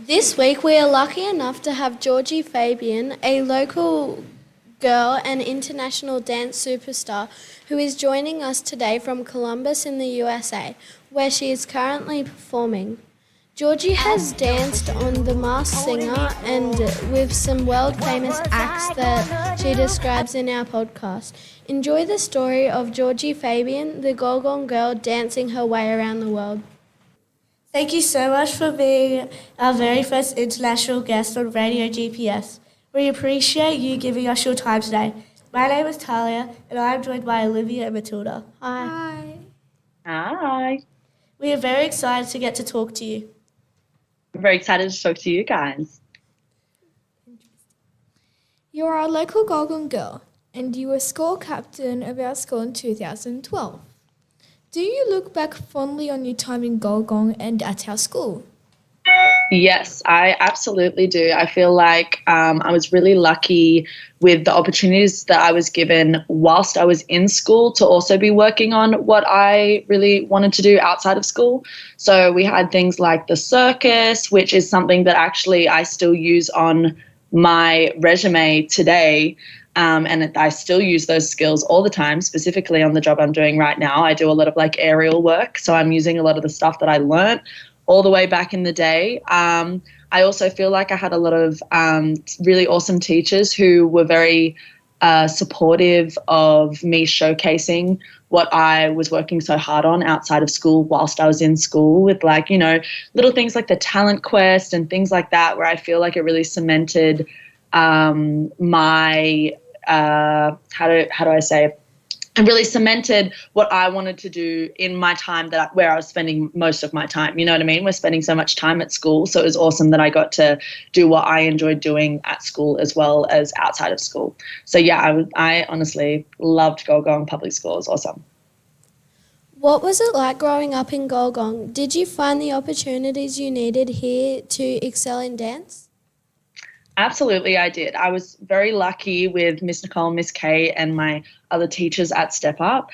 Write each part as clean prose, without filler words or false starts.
This week we are lucky enough to have Georgie Fabien, a local girl and international dance superstar, who is joining us today from Columbus in the USA, where she is currently performing. Georgie has danced on The Masked Singer and with some world-famous acts that she describes in our podcast. Enjoy the story of Georgie Fabien, the Gulgong girl dancing her way around the world. Thank you so much for being our very first international guest on Radio GPS. We appreciate you giving us your time today. My name is Tahlia, and I am joined by Olivia and Matilda. Hi. Hi. We are very excited to get to talk to you. I'm very excited to talk to you guys. You are a local Gulgong girl, and you were school captain of our school in 2012. Do you look back fondly on your time in Gulgong and at our school? Yes, I absolutely do. I feel like I was really lucky with the opportunities that I was given whilst I was in school to also be working on what I really wanted to do outside of school. So we had things like the circus, which is something that actually I still use on my resume today. And I still use those skills all the time, specifically on the job I'm doing right now. I do a lot of like aerial work. So I'm using a lot of the stuff that I learned all the way back in the day. I also feel like I had a lot of really awesome teachers who were very supportive of me showcasing what I was working so hard on outside of school whilst I was in school with like, you know, little things like the talent quest and things like that, where I feel like it really cemented my how do I say, and really cemented what I wanted to do in my time where I was spending most of my time. You know what I mean? We're spending so much time at school, so it was awesome that I got to do what I enjoyed doing at school as well as outside of school. So yeah, I honestly loved Gulgong Public School. It was awesome. What was it like growing up in Gulgong? Did you find the opportunities you needed here to excel in dance? Absolutely, I did. I was very lucky with Miss Nicole, Miss Kay, and my other teachers at Step Up.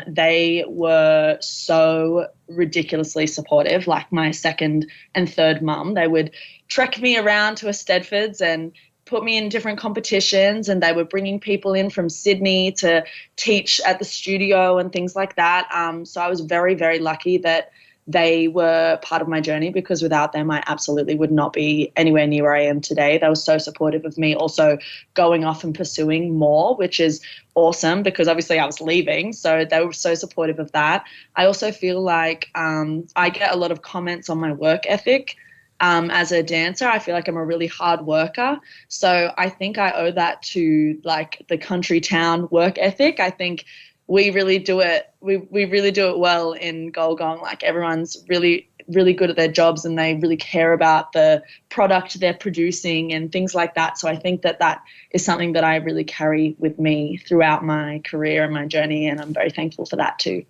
They were so ridiculously supportive, like my second and third mum. They would trek me around to a Stedfords and put me in different competitions, and they were bringing people in from Sydney to teach at the studio and things like that. So I was very, very lucky that they were part of my journey, because without them, I absolutely would not be anywhere near where I am today. They were so supportive of me also going off and pursuing more, which is awesome because obviously I was leaving. So they were so supportive of that. I also feel like I get a lot of comments on my work ethic. As a dancer, I feel like I'm a really hard worker. So I think I owe that to like the country town work ethic. I think we really do it. We really do it well in Gulgong. Like everyone's really, really good at their jobs and they really care about the product they're producing and things like that. So I think that is something that I really carry with me throughout my career and my journey, and I'm very thankful for that too.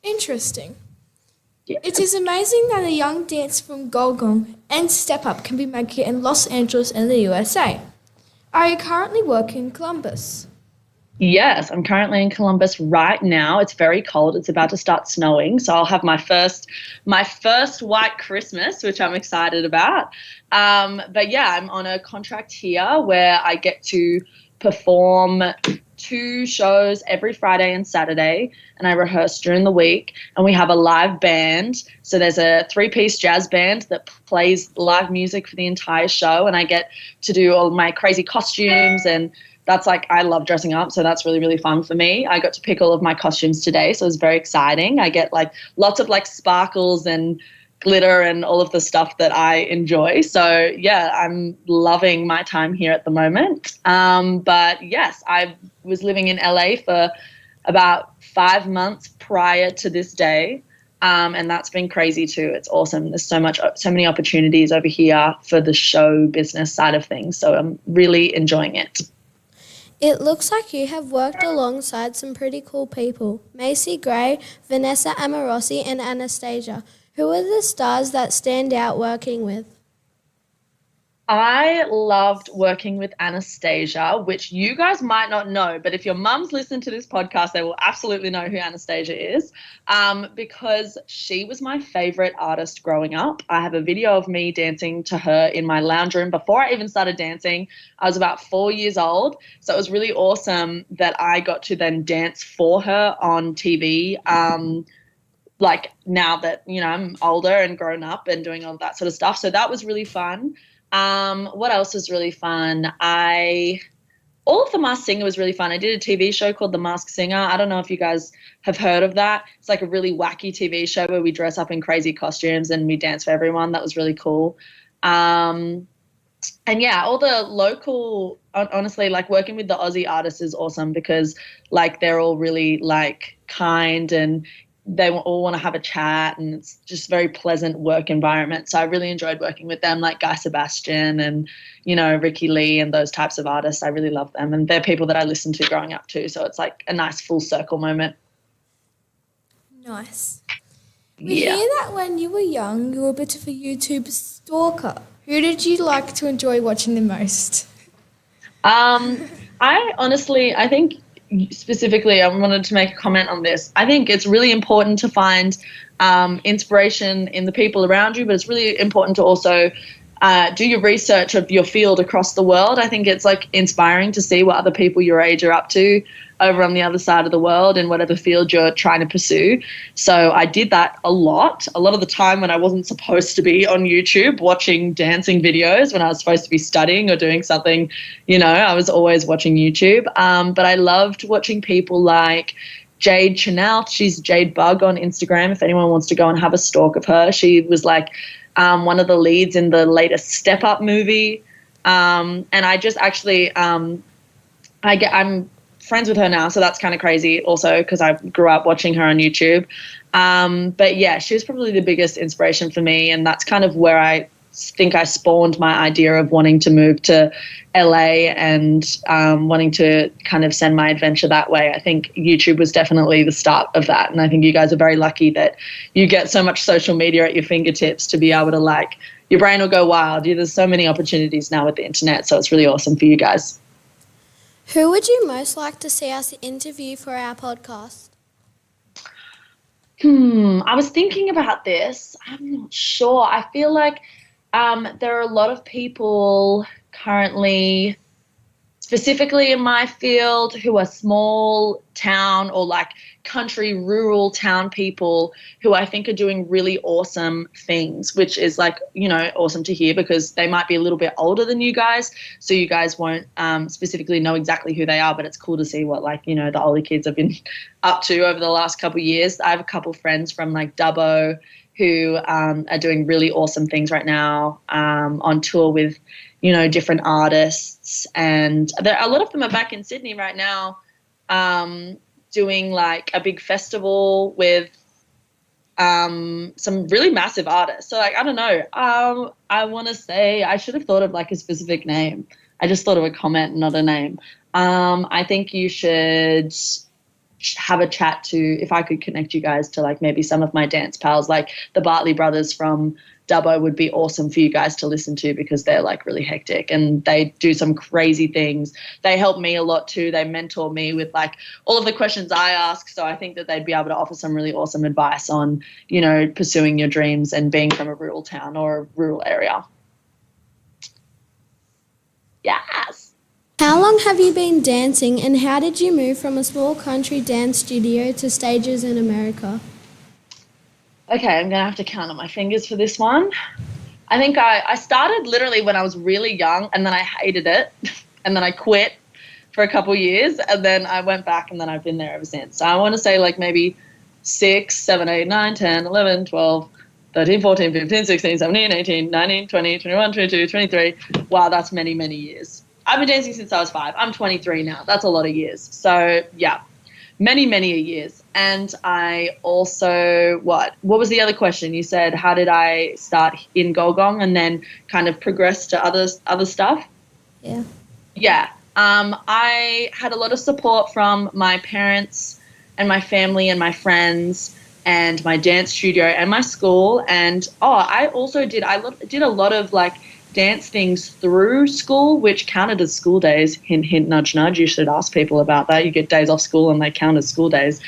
Interesting. Yeah. It is amazing that a young dancer from Gulgong and Step Up can be making it in Los Angeles in the USA. Are you currently working in Columbus? Yes, I'm currently in Columbus right now. It's very cold. It's about to start snowing, so I'll have my first white Christmas, which I'm excited about. But yeah, I'm on a contract here where I get to perform 2 shows every Friday and Saturday, and I rehearse during the week, and we have a live band. So there's a 3-piece jazz band that plays live music for the entire show, and I get to do all my crazy costumes, and that's like, I love dressing up, so that's really, really fun for me. I got to pick all of my costumes today, so it was very exciting. I get like lots of like sparkles and glitter and all of the stuff that I enjoy. So yeah, I'm loving my time here at the moment. But yes, I was living in LA for about 5 months prior to this day. And that's been crazy too. It's awesome. There's so many opportunities over here for the show business side of things. So I'm really enjoying it. It looks like you have worked alongside some pretty cool people. Macy Gray, Vanessa Amorosi, and Anastasia. Who are the stars that stand out working with? I loved working with Anastasia, which you guys might not know, but if your mums listen to this podcast, they will absolutely know who Anastasia is, because she was my favorite artist growing up. I have a video of me dancing to her in my lounge room before I even started dancing. I was about 4 years old, so it was really awesome that I got to then dance for her on TV. Like now that, I'm older and grown up and doing all that sort of stuff. So that was really fun. What else was really fun? All of The Masked Singer was really fun. I did a TV show called The Masked Singer. I don't know if you guys have heard of that. It's like a really wacky TV show where we dress up in crazy costumes and we dance for everyone. That was really cool. And yeah, all the local, honestly, like working with the Aussie artists is awesome because like they're all really like kind and they all want to have a chat and it's just a very pleasant work environment. So I really enjoyed working with them, like Guy Sebastian and, Ricky Lee and those types of artists. I really love them. And they're people that I listened to growing up too. So it's like a nice full circle moment. Nice. We hear that when you were young, you were a bit of a YouTube stalker. Who did you like to enjoy watching the most? I think specifically, I wanted to make a comment on this. I think it's really important to find inspiration in the people around you, but it's really important to also do your research of your field across the world. I think it's like inspiring to see what other people your age are up to over on the other side of the world in whatever field you're trying to pursue. So I did that a lot of the time when I wasn't supposed to be on YouTube watching dancing videos, when I was supposed to be studying or doing something, I was always watching YouTube. But I loved watching people like Jade Chanel. She's Jade Bug on Instagram. If anyone wants to go and have a stalk of her, she was like one of the leads in the latest Step Up movie. And I just actually, I'm friends with her now, so that's kind of crazy also because I grew up watching her on YouTube. But yeah, she was probably the biggest inspiration for me, and that's kind of where I think I spawned my idea of wanting to move to LA and wanting to kind of send my adventure that way. I think YouTube was definitely the start of that, and I think you guys are very lucky that you get so much social media at your fingertips to be able to, like, your brain will go wild. There's so many opportunities now with the internet, so it's really awesome for you guys. Who would you most like to see us interview for our podcast? I was thinking about this. I'm not sure. I feel like there are a lot of people currently, specifically in my field, who are small town or like country, rural town people who I think are doing really awesome things, which is like, awesome to hear because they might be a little bit older than you guys. So you guys won't specifically know exactly who they are, but it's cool to see what the older kids have been up to over the last couple of years. I have a couple friends from like Dubbo who are doing really awesome things right now on tour with, different artists. And a lot of them are back in Sydney right now doing like a big festival with some really massive artists. So like, I don't know. I want to say I should have thought of like a specific name. I just thought of a comment, not a name. I think you should have a chat to, if I could connect you guys to like maybe some of my dance pals, like the Bartley brothers from Dubbo would be awesome for you guys to listen to because they're like really hectic and they do some crazy things. They help me a lot too. They mentor me with like all of the questions I ask. So I think that they'd be able to offer some really awesome advice on, pursuing your dreams and being from a rural town or a rural area. Yes. How long have you been dancing and how did you move from a small country dance studio to stages in America? Okay, I'm going to have to count on my fingers for this one. I think I started literally when I was really young and then I hated it and then I quit for a couple years and then I went back and then I've been there ever since. So I want to say like maybe 6, 7, 8, 9, 10, 11, 12, 13, 14, 15, 16, 17, 18, 19, 20, 21, 22, 23. Wow, that's many, many years. I've been dancing since I was 5. I'm 23 now. That's a lot of years. So, yeah, many, many years. And I also, what was the other question? You said, how did I start in Gulgong and then kind of progress to other stuff? Yeah. Yeah. I had a lot of support from my parents and my family and my friends and my dance studio and my school. And, I also did a lot of, like, dance things through school, which counted as school days. Hint, hint, nudge, nudge. You should ask people about that. You get days off school and they count as school days.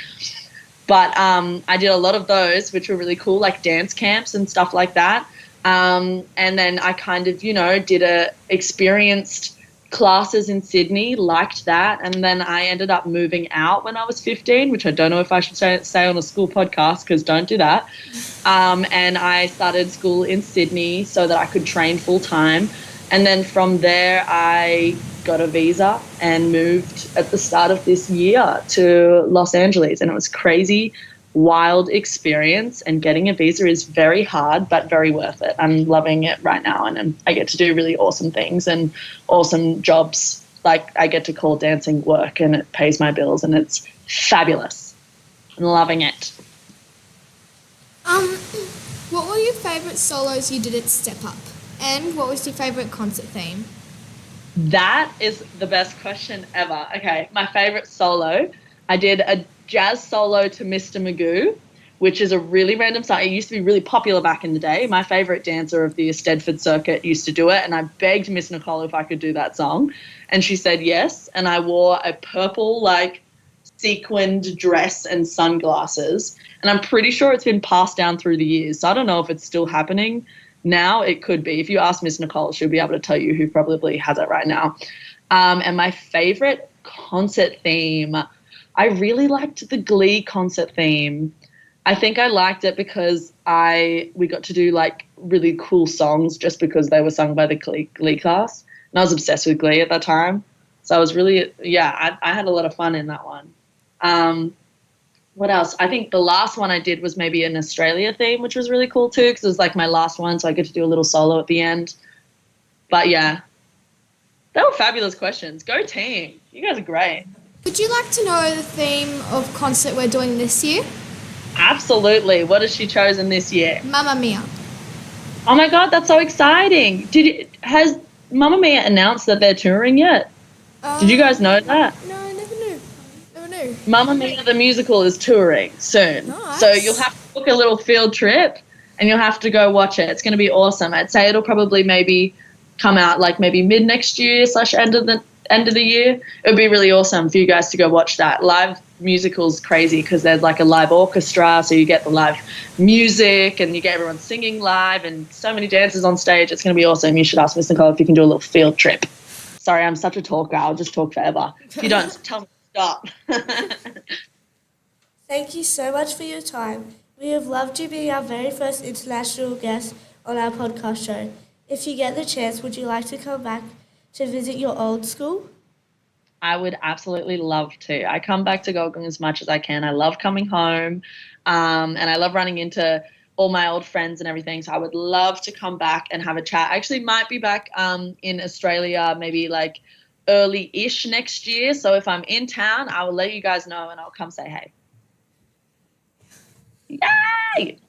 But I did a lot of those, which were really cool, like dance camps and stuff like that. And then I kind of, experienced classes in Sydney, liked that. And then I ended up moving out when I was 15, which I don't know if I should say on a school podcast, because don't do that. And I started school in Sydney so that I could train full time. And then from there, I got a visa and moved at the start of this year to Los Angeles. And it was crazy, wild experience, and getting a visa is very hard but very worth it. I'm loving it right now, and I get to do really awesome things and awesome jobs. Like I get to call dancing work and it pays my bills and it's fabulous. I'm loving it. What were your favourite solos you did at Step Up? And what was your favourite concert theme? That is the best question ever. Okay, my favourite solo, I did a jazz solo to Mr. Magoo, which is a really random song. It used to be really popular back in the day. My favourite dancer of the Stedford circuit used to do it, and I begged Miss Nicole if I could do that song, and she said yes, and I wore a purple, sequined dress and sunglasses, and I'm pretty sure it's been passed down through the years, so I don't know if it's still happening now. It could be. If you ask Miss Nicole, she'll be able to tell you who probably has it right now. And my favourite concert theme, I really liked the Glee concert theme. I think I liked it because we got to do really cool songs just because they were sung by the Glee class. And I was obsessed with Glee at that time. So I was really, I had a lot of fun in that one. What else? I think the last one I did was maybe an Australia theme, which was really cool too, because it was my last one, so I get to do a little solo at the end. But yeah, they were fabulous questions. Go team. You guys are great. Would you like to know the theme of concert we're doing this year? Absolutely. What has she chosen this year? Mamma Mia. Oh my God, that's so exciting. Has Mamma Mia announced that they're touring yet? Did you guys know that? No, I never knew. Mamma Mia the musical is touring soon. Nice. So you'll have to book a little field trip and you'll have to go watch it. It's going to be awesome. I'd say it'll probably maybe come out maybe mid next year / end of the year. It would be really awesome for you guys to go watch that. Live musical's crazy because there's a live orchestra, so you get the live music and you get everyone singing live and so many dancers on stage. It's going to be awesome. You should ask Miss Nicole if you can do a little field trip. Sorry, I'm such a talker. I'll just talk forever. If you don't, tell me to stop. Thank you so much for your time. We have loved you being our very first international guest on our podcast show. If you get the chance, would you like to come back to visit your old school? I would absolutely love to. I come back to Gulgong as much as I can. I love coming home, and I love running into all my old friends and everything. So I would love to come back and have a chat. I actually might be back in Australia maybe early-ish next year. So if I'm in town, I will let you guys know and I'll come say hey. Yay!